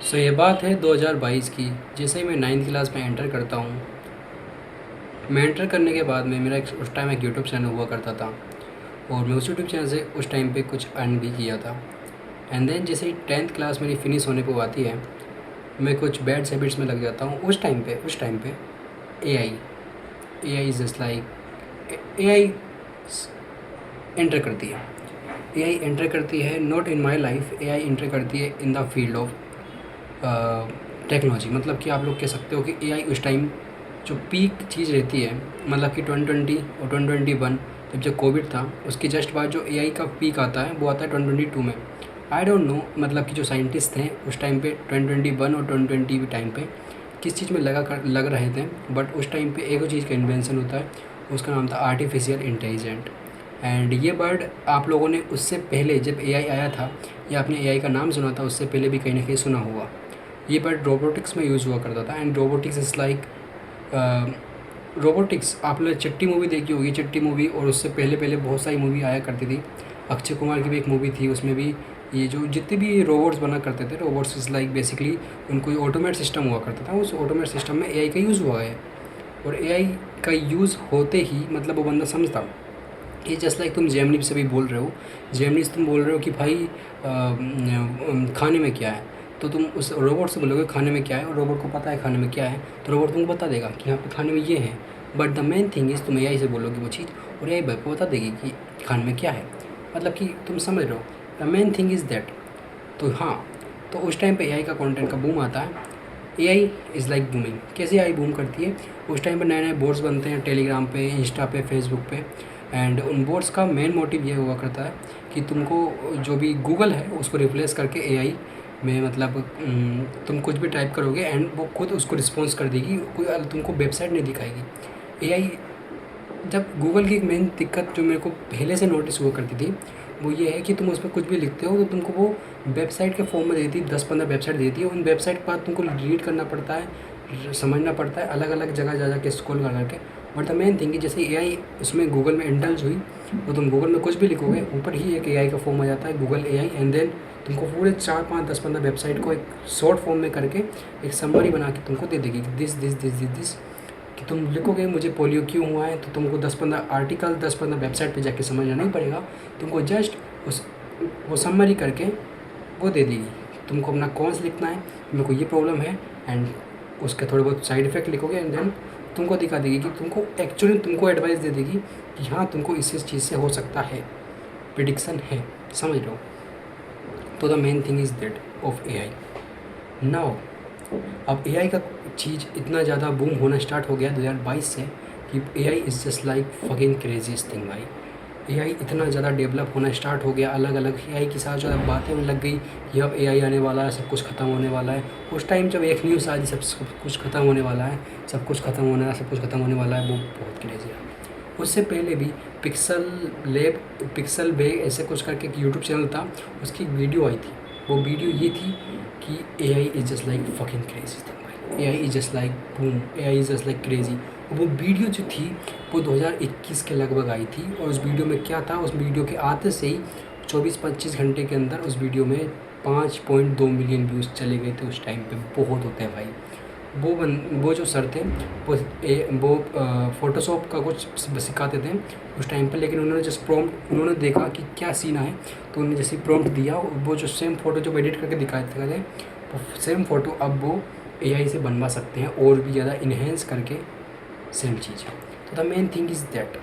ये बात है 2022 की। जैसे ही मैं 9th क्लास में एंटर करता हूँ, मैं एंटर करने के बाद में मेरा उस टाइम एक यूट्यूब चैनल हुआ करता था और मैं उस यूट्यूब चैनल से उस टाइम पे कुछ अर्न भी किया था। एंड देन जैसे ही 10th क्लास मेरी फिनिश होने को आती है, मैं कुछ बैड हैबिट्स में लग जाता हूँ। उस टाइम पे A I is just like A I enter करती है। ए आई एंटर करती है not in my life, A I enter करती है in the field of technology. मतलब कि आप लोग कह सकते हो कि ए आई उस टाइम जो पीक चीज़ रहती है, मतलब कि 2020 और 2021 जब कोविड था, उसके जस्ट बाद जो ए आई का पीक आता है वो आता है 2022 में। आई डोंट नो मतलब कि जो साइंटिस्ट थे उस टाइम पे 2021 और 2020 टाइम पे किस चीज़ में लग रहे थे, बट उस टाइम पे एक चीज़ का इन्वेंशन होता है, उसका नाम था आर्टिफिशियल इंटेलिजेंट। एंड ये वर्ड आप लोगों ने उससे पहले जब ए आई आया था या आपने ए आई का नाम सुना था, उससे पहले भी कहीं ना कहीं सुना होगा। ये वर्ड रोबोटिक्स में यूज़ हुआ करता था। And robotics is like robotics, आपने चिट्टी मूवी देखी होगी, चिट्टी मूवी, और उससे पहले पहले बहुत सारी मूवी आया करती थी। अक्षय कुमार की भी एक मूवी थी, उसमें भी ये जो जितने भी रोबोट्स बना करते थे, रोबोट्स इज़ लाइक बेसिकली उनको ऑटोमेट सिस्टम हुआ करता था। उस ऑटोमेट सिस्टम में ए आई का यूज़ हुआ है, और ए आई का यूज़ होते ही मतलब वो बंदा समझता ये जस्ट लाइक तुम जेमिनी से भी बोल रहे हो, जेमिनी से तुम बोल रहे हो कि भाई खाने में क्या है, तो तुम उस रोबोट से बोलोगे खाने में क्या है, और रोबोट को पता है खाने में क्या है, तो रोबोट तुमको बता देगा कि यहाँ पे खाने में ये है। But the main thing is तुम ए आई से बोलोगे वो चीज़, और ए आई को बता देगी कि खाने में क्या है। मतलब कि तुम समझ रहे हो, the main thing is that. तो हाँ, तो उस टाइम पे ए आई का कंटेंट का बूम आता है। A I is like booming. कैसे ए आई बूम करती है, उस टाइम पर नए नए बोर्ड्स बनते हैं टेलीग्राम पे, इंस्टा पे, फेसबुक पे। एंड उन बोर्ड्स का मेन मोटिव ये हुआ करता है कि तुमको जो भी गूगल है उसको रिप्लेस करके ए आई में मतलब तुम कुछ भी टाइप करोगे एंड वो खुद उसको रिस्पॉन्स कर देगी, कोई तुमको वेबसाइट नहीं दिखाएगी। ए आई जब गूगल की एक मेन दिक्कत जो मेरे को पहले से नोटिस हुआ करती थी, वो ये है कि तुम उसमें कुछ भी लिखते हो तो तुमको वो वेबसाइट के फॉर्म में देती है, 10-15 वेबसाइट देती है। उन वेबसाइट के बाद तुमको रीड करना पड़ता है, समझना पड़ता है, अलग अलग जगह जा के स्क्रॉल कर करके। बट द मेन थिंग जैसे ए आई उसमें गूगल में इंडल्ज हुई, तो तुम गूगल में कुछ भी लिखोगे ऊपर ही एक ए आई का फॉर्म आ जाता है, Google A I. And then तुमको पूरे 4-5-10-15 वेबसाइट को एक शॉर्ट फॉर्म में करके एक समरी बना के तुमको दे देगी कि this this this this this, कि तुम लिखोगे मुझे पोलियो क्यों हुआ है, तो तुमको 10-15 आर्टिकल 10-15 वेबसाइट पे जाके समझना नहीं पड़ेगा। तुमको जस्ट उस वो समरी करके वो दे देगी। तुमको अपना कॉन्स लिखना है, मेरे को ये प्रॉब्लम है, एंड उसके थोड़े बहुत साइड इफ़ेक्ट लिखोगे, एंड देन तुमको दिखा देगी कि तुमको एक्चुअली तुमको एडवाइस दे देगी कि हाँ तुमको इस चीज़ से हो सकता है, प्रिडिक्शन है। समझ लो। तो the main thing is that of A I now. अब ए आई का चीज़ इतना ज़्यादा बूम होना स्टार्ट हो गया 2022 से कि A I is just like fucking craziest thing भाई। ए आई इतना ज़्यादा डेवलप होना स्टार्ट हो गया, अलग अलग ए आई के साथ ज़्यादा बातें होने लग गई कि अब ए आई आने वाला है, सब कुछ ख़त्म होने वाला है। उस टाइम जब एक न्यूज़ आई सब कुछ ख़त्म होने वाला है, सब कुछ ख़त्म होना है, सब कुछ ख़त्म होने वाला है, वो बहुत क्रेजी है। उससे पहले भी पिक्सल बे ऐसे कुछ करके एक यूट्यूब चैनल था, उसकी एक वीडियो आई थी। वो वीडियो ये थी कि A I is just like fucking crazy thing भाई, A I is just like boom, A I is just like crazy. वो वीडियो जो थी वो 2021 के लगभग आई थी, और उस वीडियो में क्या था, उस वीडियो के आते से ही 24-25 घंटे के अंदर उस वीडियो में 5.2 मिलियन व्यूज़ चले गए थे। उस टाइम पे बहुत होते हैं भाई। वो जो सर थे वो फ़ोटोशॉप का कुछ सिखाते थे उस टाइम पे, लेकिन उन्होंने जस्ट प्रॉम्प्ट, उन्होंने देखा कि क्या सीन है, तो उन्होंने जैसे प्रॉम्प्ट दिया, वो जो सेम फ़ोटो जो एडिट करके दिखाए थे वो सेम फ़ोटो अब वो ए आई से बनवा सकते हैं और भी ज़्यादा इन्हेंस करके सेम चीज़। तो the main thing is that.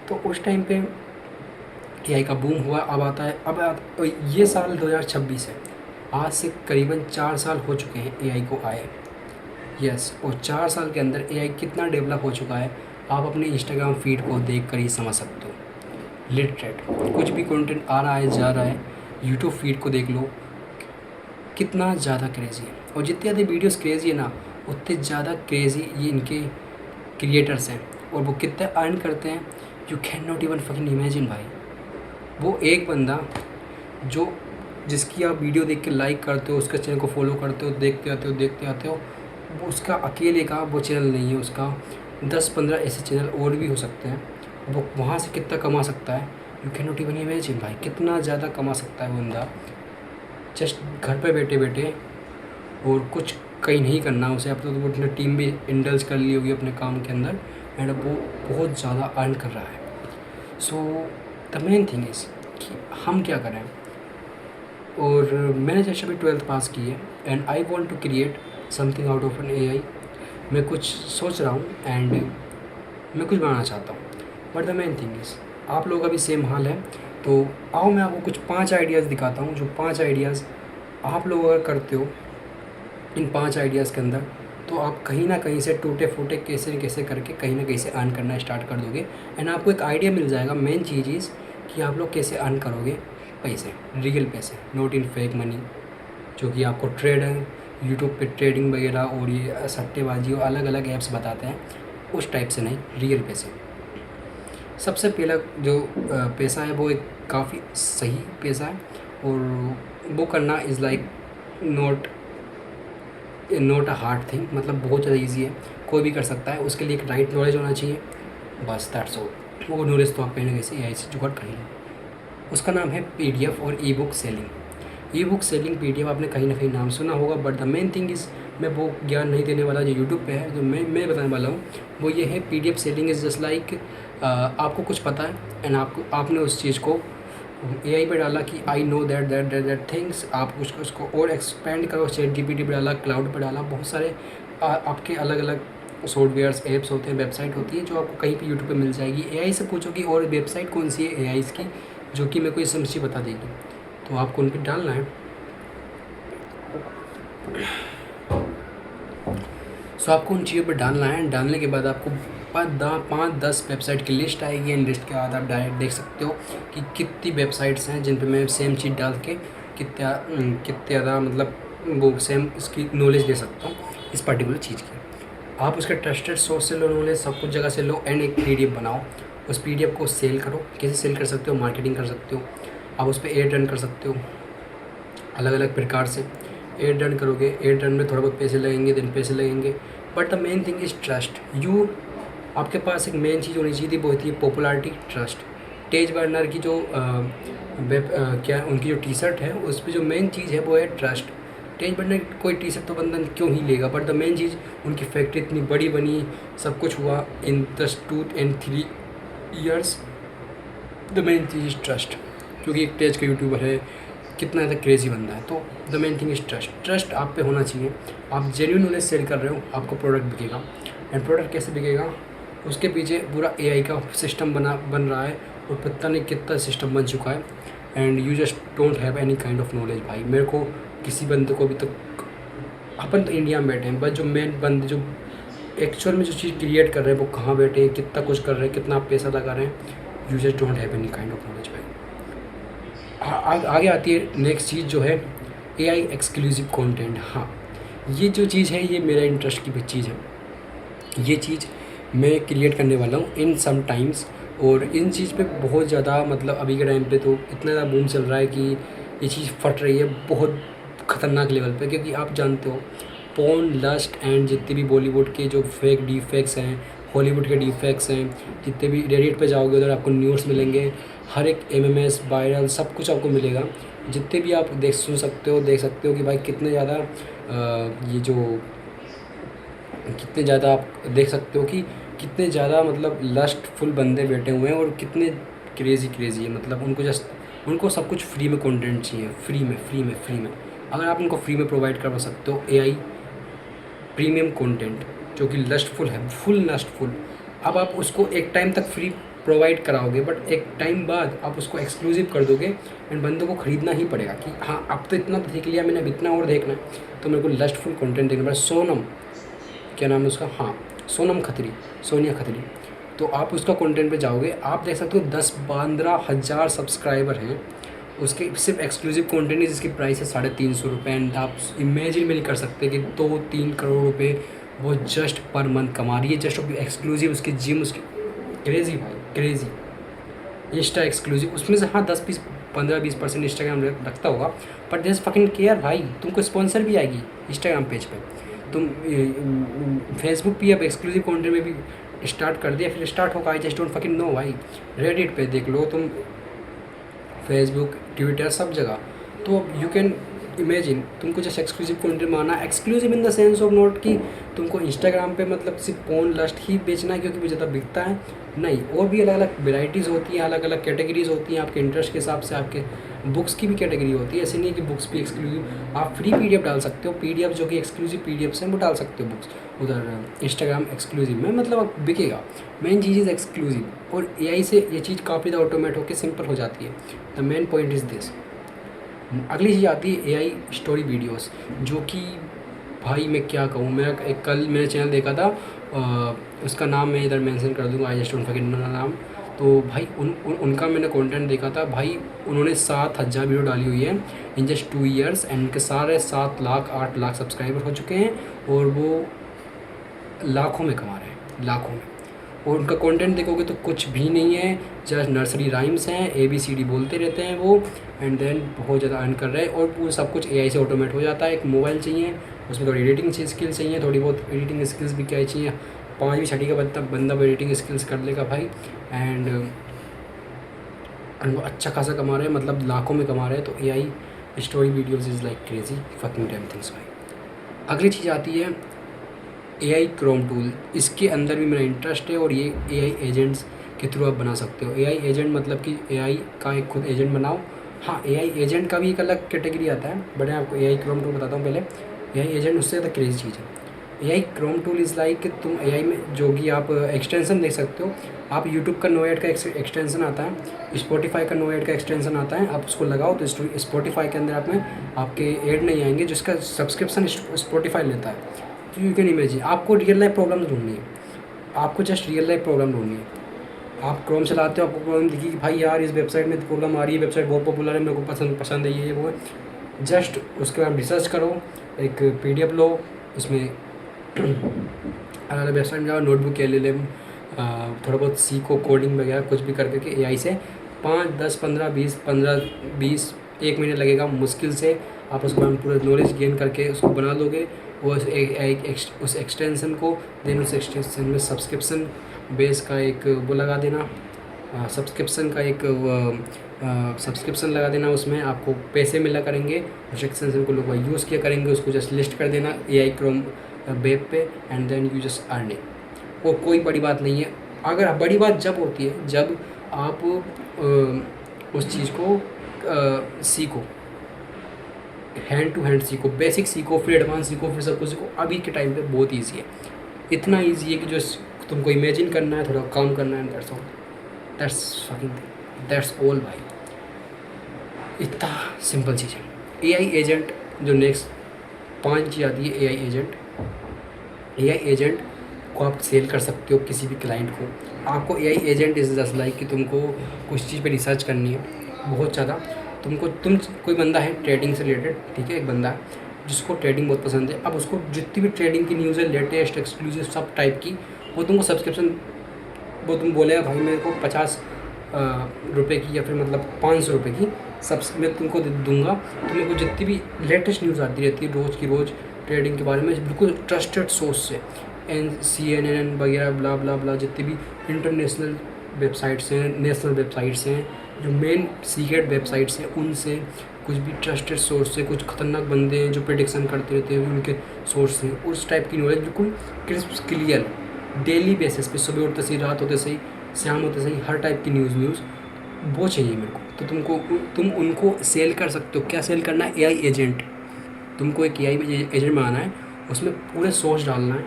तो उस टाइम पे ए आई का बूम हुआ। अब आता है ये साल 2026 है, आज से करीबन 4 साल हो चुके हैं ए आई को आए। यस, और 4 साल के अंदर ए आई कितना डेवलप हो चुका है आप अपने इंस्टाग्राम फीड को देख कर ही समझ सकते हो। लिटरेट कुछ भी कंटेंट आ रहा है जा रहा है, यूट्यूब फीड को देख लो कितना ज़्यादा क्रेज़ी है। और जितने ज़्यादा वीडियोस क्रेज़ी है ना, उतने ज़्यादा क्रेज़ी ये इनके क्रिएटर्स हैं, और वो कितने अर्न करते हैं you can not even fucking imagine भाई। वो एक बंदा जो जिसकी आप वीडियो देख के लाइक करते हो, उसका चैनल को फॉलो करते हो, देखते आते हो, वो उसका अकेले का वो चैनल नहीं है, उसका 10-15 ऐसे चैनल और भी हो सकते हैं। वो वहाँ से कितना कमा सकता है you can not even imagine भाई, कितना ज़्यादा कमा सकता है वो बंदा जस्ट घर पे बैठे बैठे और कुछ कहीं नहीं करना उसे, अब तो वो अपनी टीम भी इंडल्ज कर ली होगी अपने काम के अंदर, एंड अब वो बहुत ज़्यादा अर्न कर रहा है। So the main thing is कि हम क्या करें। और मैंने जैसे अभी 12th पास की है and I want to create something out of an AI। मैं कुछ सोच रहा हूँ एंड मैं कुछ बनाना चाहता हूँ, but the main thing is आप लोग का भी सेम हाल है। तो आओ मैं आपको कुछ 5 आइडियाज़ दिखाता हूँ, जो 5 आइडियाज़ आप लोग अगर करते हो इन 5 आइडियाज़ के अंदर, तो आप कहीं ना कहीं से टूटे फूटे कैसे न कैसे करके कहीं ना कहीं से अर्न करना स्टार्ट कर दोगे, एंड आपको एक आइडिया मिल जाएगा। मेन चीज़ कि आप लोग कैसे अर्न करोगे पैसे, रियल पैसे, नॉट इन फेक मनी, जो कि आपको ट्रेड यूट्यूब पे ट्रेडिंग वगैरह और ये सट्टेबाजी और अलग अलग ऐप्स बताते हैं, उस टाइप से नहीं, रियल पैसे। सबसे पहला जो पैसा है वो एक काफ़ी सही पैसा है, और वो करना is like not a hard thing, मतलब बहुत ज़्यादा ईजी है, कोई भी कर सकता है। उसके लिए एक राइट नॉलेज होना चाहिए, बस दैट्स ऑल। वो नॉलेज तो आप कहीं ना कहीं से AI से जुगाड़ कर लेंगे। उसका नाम है PDF और ई बुक सेलिंग। ई बुक सेलिंग, PDF आपने कहीं ना कहीं नाम सुना होगा, but the main thing is मैं वो ज्ञान नहीं देने वाला जो यूट्यूब पे है, जो मैं बताने वाला हूँ वो ये है। PDF selling is just like आपको कुछ पता है एंड आपने उस चीज़ को AI पे डाला कि आई नो दैट थिंग्स, आप उसको और एक्सपेंड करो, ChatGPT पे डाला, क्लाउड पे डाला, बहुत सारे आपके अलग अलग सॉफ्टवेयर्स ऐप्स होते हैं, वेबसाइट होती है जो आपको कहीं पे यूट्यूब पे मिल जाएगी। AI से पूछो कि और वेबसाइट कौन सी है AI की जो कि मेरे को ये समझी बता देगी, तो आपको उन पर डालना है। सो आपको उन चीज़ों पर डालना है, डालने के बाद आपको 5-10 वेबसाइट की लिस्ट आएगी, एंड लिस्ट के बाद आप डायरेक्ट देख सकते हो कि कितनी वेबसाइट्स हैं जिन पे मैं सेम चीज़ डाल के कितने ज़्यादा मतलब वो सेम इसकी नॉलेज ले सकता हूँ इस पर्टिकुलर चीज़ की। आप उसके ट्रस्टेड सोर्स से लो नॉलेज, सब कुछ जगह से लो, एंड एक PDF बनाओ। उस PDF को सेल करो। कैसे सेल कर सकते हो? मार्केटिंग कर सकते हो, आप उस पर एड रन कर सकते हो अलग अलग प्रकार से। एड रन करोगे, एड रन में थोड़ा बहुत पैसे लगेंगे, दिन पैसे लगेंगे, but the main thing is trust. आपके पास एक मेन चीज़ होनी चाहिए थी, वो होती है पॉपुलैरिटी, ट्रस्ट। तेज बर्नर की जो क्या उनकी जो T-शर्ट है उस पर जो मेन चीज़ है वो है ट्रस्ट। तेज बर्नर कोई T-शर्ट तो बंदा क्यों ही लेगा, बट द मेन चीज़ उनकी फैक्ट्री इतनी बड़ी बनी, सब कुछ हुआ in just 2 and 3 years। The main cheese is trust, क्योंकि एक तेज का यूट्यूबर है, कितना ज़्यादा क्रेजी बंदा है, तो the main thing is trust. Trust आप पे होना चाहिए। आप जेन्युइन नॉलेज सेल कर रहे हो, आपको प्रोडक्ट बिकेगा, एंड प्रोडक्ट कैसे बिकेगा, उसके पीछे पूरा AI का सिस्टम बन रहा है, और पता नहीं कितना सिस्टम बन चुका है, and you just don't have any kind of knowledge. भाई मेरे को किसी बंदे को अभी तक, अपन तो इंडिया में बैठे हैं, बट जो मेन बंदे जो एक्चुअल में जो चीज़ क्रिएट कर रहे हैं वो कहाँ बैठे हैं, कितना कुछ कर रहे हैं, कितना पैसा लगा रहे हैं, you just don't have any kind of knowledge भाई। आगे आती है नेक्स्ट चीज़ जो है AI एक्सक्लूसिव कंटेंट। हाँ, ये जो चीज़ है ये मेरा इंटरेस्ट की भी चीज़ है, ये चीज़ मैं क्रिएट करने वाला हूँ इन सम टाइम्स। और इन चीज़ पे बहुत ज़्यादा मतलब अभी के टाइम पे तो इतना ज़्यादा बूम चल रहा है कि ये चीज़ फट रही है बहुत ख़तरनाक लेवल पे, क्योंकि आप जानते हो पॉर्न, लस्ट एंड जितने भी बॉलीवुड के जो फेक डिफेक्ट्स हैं, हॉलीवुड के डिफेक्ट्स हैं, जितने भी रेडिट पे जाओगे उधर आपको न्यूज़ मिलेंगे, हर एक MMS वायरल सब कुछ आपको मिलेगा। जितने भी आप देख सकते हो कि भाई कितने ज़्यादा ये जो कितने ज़्यादा आप देख सकते हो कि कितने ज़्यादा मतलब लस्टफुल बंदे बैठे हुए हैं, और कितने क्रेज़ी है, मतलब उनको सब कुछ फ्री में कंटेंट चाहिए, फ्री में। अगर आप उनको फ्री में प्रोवाइड करवा सकते हो AI प्रीमियम कंटेंट जो कि लस्टफुल है, फुल लस्टफुल, अब आप उसको एक टाइम तक फ्री प्रोवाइड कराओगे, बट एक टाइम बाद आप उसको एक्सक्लूसिव कर दोगे, एंड बंदों को ख़रीदना ही पड़ेगा कि हाँ अब तो इतना देख लिया मैंने, अब इतना और देखना है, तो मेरे को लस्टफुल कंटेंट देखना पड़ेगा। सोनम, क्या नाम है उसका, हाँ सोनिया खत्री। तो आप उसका कंटेंट पे जाओगे, आप देख सकते हो 10-15 हज़ार सब्सक्राइबर हैं उसके, सिर्फ एक्सक्लूसिव कंटेंट है जिसकी प्राइस है 350 रुपये। एंड आप इमेजिन भी नहीं कर सकते कि 2-3 करोड़ रुपए वो जस्ट पर मंथ कमा रही है, जस्ट एक्सक्लूसिव उसकी जिम, उसकी क्रेज़ी भाई क्रेज़ी। इंस्टा एक्सक्लूसिव उसमें से हाँ 10-15-20% इंस्टाग्राम रखता होगा, बट दिस फकिंग केयर भाई, तुमको स्पॉन्सर भी आएगी इंस्टाग्राम पेज पे। तुम फेसबुक पे अब एक्सक्लूसिव कंटेंट में भी स्टार्ट कर दिया, फिर स्टार्ट होगा, I just don't fucking know भाई। रेडिट पे देख लो तुम, फेसबुक, ट्विटर, सब जगह, तो यू कैन इमेजिन तुमको जैसे एक्सक्लूसिव कंटेंट माना, exclusive in the sense of not कि तुमको इंस्टाग्राम पे मतलब सिर्फ पोर्न लस्ट ही बेचना है क्योंकि वो ज़्यादा बिकता है, नहीं, और भी अलग अलग वेराइटीज़ होती हैं, अलग अलग कैटेगरीज होती हैं आपके इंटरेस्ट के हिसाब से। आपके बुक्स की भी कैटेगरी होती है, ऐसे नहीं है कि बुक्स भी एक्सक्लूसिव। आप फ्री पीडीएफ डाल सकते हो, पीडीएफ जो कि एक्सक्लूसिव पीडीएफ्स हैं वो डाल सकते हो बुक्स उधर इंस्टाग्राम एक्सक्लूसिव में, मतलब अब बिकेगा। मेन चीज़ इज़ एक्सक्लूसिव, और एआई से ये चीज़ काफ़ी ज़्यादा ऑटोमेट होकर सिंपल हो जाती है। The main point is this. अगली चीज़ आती है एआई स्टोरी वीडियोस, जो कि भाई मैं क्या कहूँ, मैं एक कल मैंने चैनल देखा था, उसका नाम मैं इधर मेंशन कर दूँगा, आई जस्ट डोंट फॉरगेट नाम। तो भाई उनका मैंने कंटेंट देखा था भाई, उन्होंने 7,000 वीडियो डाली हुई है इन जस्ट 2 ईयर्स, एंड उनके सारे 7 लाख 8 लाख सब्सक्राइबर हो चुके हैं, और वो लाखों में कमा रहे हैं, लाखों में। और उनका कंटेंट देखोगे तो कुछ भी नहीं है, जस्ट नर्सरी राइम्स हैं, ABCD बोलते रहते हैं वो, एंड देन बहुत ज़्यादा अर्न कर रहे हैं, और वो सब कुछ एआई से ऑटोमेट हो जाता है। एक मोबाइल चाहिए, उसमें थोड़ी एडिटिंग स्किल्स चाहिए, थोड़ी बहुत एडिटिंग स्किल्स भी क्या चाहिए, 5वीं 6वीं का बंदा वो एडिटिंग स्किल्स कर लेगा भाई, एंड वो अच्छा खासा कमा रहे हैं, मतलब लाखों में कमा रहे हैं। तो AI story videos is like crazy fucking dam things भाई। अगली चीज़ आती है एआई क्रोम टूल। इसके अंदर भी मेरा इंटरेस्ट है, और ये एआई एजेंट्स के थ्रू आप बना सकते हो। एआई एजेंट मतलब कि एआई का एक खुद एजेंट बनाओ। हाँ, एआई एजेंट का भी एक अलग कैटेगरी आता है, बट मैं आपको एआई क्रोम टूल बताता हूँ पहले। एआई एजेंट उससे ज़्यादा क्रेजी चीज़ है। AI Chrome tool is like कि तुम एआई में जो कि आप एक्सटेंसन देख सकते हो। आप यूट्यूब का नोएड का एक्सटेंसन आता है, स्पॉटिफाई का नोएड का एक्सटेंसन आता है, आप उसको लगाओ तो स्पॉटिफाई के अंदर आप में आपके ऐड नहीं आएंगे, जिसका सब्सक्रिप्शन स्पॉटिफाई लेता है। तो यू कैन इमेजिन, आपको रियल लाइफ प्रॉब्लम ढूंढनी है, आपको जस्ट रियल लाइफ प्रॉब्लम ढूंढनी है। आप क्रोम चलाते हो, आपको प्रॉब्लम दिखी कि भाई यार इस वेबसाइट में प्रॉब्लम आ रही है, वेबसाइट बहुत पॉपुलर है, मेरे को पसंद है ये वो है। जस्ट उसके बाद रिसर्च करो, एक PDF लो, उसमें अलग अलग वेबसाइट में जाओ, नोटबुक या ले ले, थोड़ा बहुत सीखो कोडिंग वगैरह कुछ भी करके एआई से 5 10 15 20 1 महीने लगेगा मुश्किल से। आप उसके बाद पूरा नॉलेज गेन करके उसको बना लोगे, वो उस एक्सटेंसन को, देन उस एक्सटेंसन में सब्सक्रिप्शन बेस का एक वो लगा देना, सब्सक्रिप्शन का एक सब्सक्रिप्शन लगा देना, उसमें आपको पैसे मिला करेंगे। उस एक्सटेंसन को लोग यूज़ किया करेंगे, उसको जस्ट लिस्ट कर देना एआई क्रोम वेब पे, and then you just earn it. और कोई बड़ी बात नहीं है। अगर बड़ी बात जब होती है जब आप उस चीज़ को सीखो, हैंड टू हैंड सीखो, बेसिक सीखो, फिर एडवांस सीखो, फिर सब कुछ सीखो। अभी के टाइम पे बहुत ईजी है, इतना ईजी है कि जो तुमको इमेजिन करना है, थोड़ा काम करना है, दैट्स ऑल, दैट्स ऑल भाई। इतना सिंपल चीज़ है। एआई एजेंट जो नेक्स्ट 5 चीज़ आती है। एआई एजेंट को आप सेल कर सकते हो किसी भी क्लाइंट को। आपको AI agent is just like कि तुमको कुछ चीज़ पे रिसर्च करनी है बहुत ज़्यादा, तुम कोई बंदा है ट्रेडिंग से रिलेटेड, ठीक है, एक बंदा है जिसको ट्रेडिंग बहुत पसंद है। अब उसको जितनी भी ट्रेडिंग की न्यूज़ है, लेटेस्ट एक्सक्लूसिव सब टाइप की, वो तुमको सब्सक्रिप्शन, वो तुम बोलेगा भाई मेरे को 50 रुपये की या फिर मतलब 500 रुपये की मैं तुमको दूंगा। तो मेरे को जितनी भी लेटेस्ट न्यूज़ आती रहती है रोज़ की रोज़ ट्रेडिंग के बारे में, बिल्कुल ट्रस्टेड सोर्स से, CNN वगैरह ब्ला ब्ला ब्ला, जितनी भी इंटरनेशनल वेबसाइट्स हैं, नेशनल वेबसाइट्स हैं, जो मेन सीक्रेट वेबसाइट्स हैं, उनसे, कुछ भी ट्रस्टेड सोर्स से, कुछ खतरनाक बंदे हैं जो प्रेडिक्शन करते रहते हैं उनके सोर्स हैं, उस टाइप की नॉलेज बिल्कुल क्रिस्प क्लियर डेली बेसिस पे, सुबह उठते सही, रात होते सही, शाम होते सही, हर टाइप की न्यूज़ वो चाहिए मेरे को। तो तुम उनको सेल कर सकते हो। क्या सेल करना है? AI agent. तुमको एक एआई एजेंट बनाना है, उसमें पूरे सोर्स डालना है,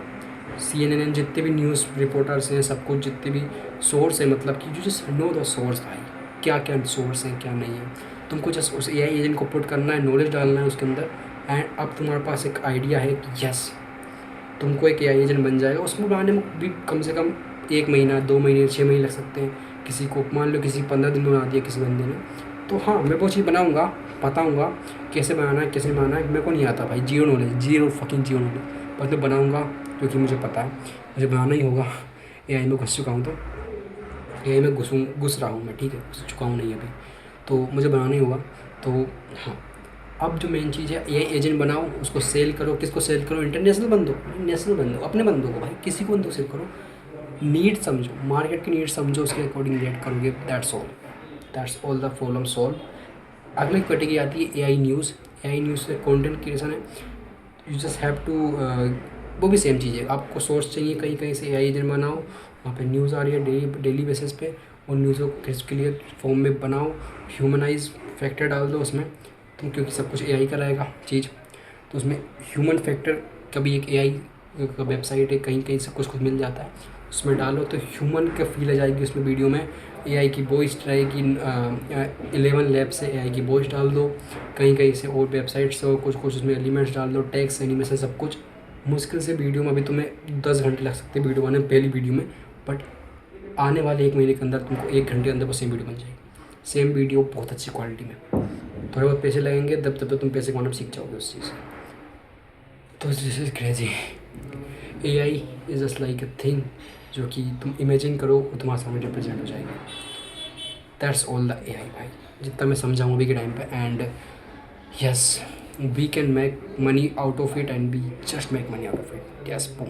CNN जितने भी न्यूज़ रिपोर्टर्स हैं, सब कुछ जितने भी सोर्स हैं, मतलब कि you just know the source भाई, क्या क्या सोर्स हैं क्या नहीं है। तुमको जस्ट उस एआई एजेंट को पुट करना है, नॉलेज डालना है उसके अंदर, एंड अब तुम्हारे पास एक आइडिया है कि यस तुमको एक एआई एजेंट बन जाएगा। उसमें बनाने में भी कम से कम 1 महीना 2 महीने 6 महीने लग सकते हैं। किसी को मान लो किसी 15 दिन में बना दिया किसी बंदे ने, तो हाँ मैं वो चीज़ बनाऊँगा, बताऊँगा कैसे बनाना है, कैसे बनाना है। मेरे को नहीं आता भाई, जीरो नॉलेज, जीरो नॉलेज, बस मैं बनाऊँगा क्योंकि मुझे पता है मुझे बनाना ही होगा। एआई में घुस चुका हूँ, तो एआई में घुस रहा हूँ मैं, ठीक है, घुस चुका हूँ नहीं अभी, तो मुझे बनाना ही होगा। तो हाँ, अब जो मेन चीज़ है, एआई एजेंट बनाओ, उसको सेल करो। किसको सेल करो? इंटरनेशनल बंदों को, नेशनल बंदों, अपने बंदों को भाई, किसी को बंदों सेल करो। नीड समझो, मार्केट की नीड समझो, उसके अकॉर्डिंग रेट करोगे, that's all the problem solve. अगली कैटेगरी आती है एआई न्यूज़। AI न्यूज़ से कंटेंट क्रिएशन है, यू जस्ट हैव टू वो भी सेम चीज़ है, आपको सोर्स चाहिए कहीं कहीं से AI एजेंट बनाओ, वहाँ पे न्यूज़ आ रही है डेली बेसिस पे, और न्यूज़ को क्रिस्प क्लियर फॉर्म में बनाओ, ह्यूमनाइज फैक्टर डाल दो उसमें तुम, क्योंकि सब कुछ AI कराएगा चीज़, तो उसमें ह्यूमन फैक्टर कभी एक AI का वेबसाइट है, कहीं कहीं से कुछ कुछ मिल जाता है, उसमें डालो तो ह्यूमन का फील आ जाएगी उसमें वीडियो में। AI की वॉइस रहेगी, 11 लैब से AI की वॉइस डाल दो, कहीं कहीं से और वेबसाइट से कुछ कुछ उसमें एलिमेंट्स डाल दो, टेक्स्ट एनिमेशन सब कुछ। मुश्किल से वीडियो में अभी तुम्हें 10 घंटे लग सकते हैं वीडियो बनाने में, पहली वीडियो में, बट आने वाले 1 महीने के अंदर तुमको 1 घंटे के अंदर वो सेम वीडियो बन जाएगी, सेम वीडियो बहुत अच्छी क्वालिटी में। थोड़े बहुत पैसे लगेंगे, तब तब तुम पैसे कमाना सीख जाओगे उस चीज़ से। तो this is crazy. AI is just like a thing जो कि तुम इमेजिन करो वो तुम्हारे सामने रिप्रेजेंट हो जाएगी। दैट्स ऑल द AI भाई, जितना मैं समझाऊँ अभी के टाइम पे। And yes, we can make money out of it and we just make money out of it. Yes, boom.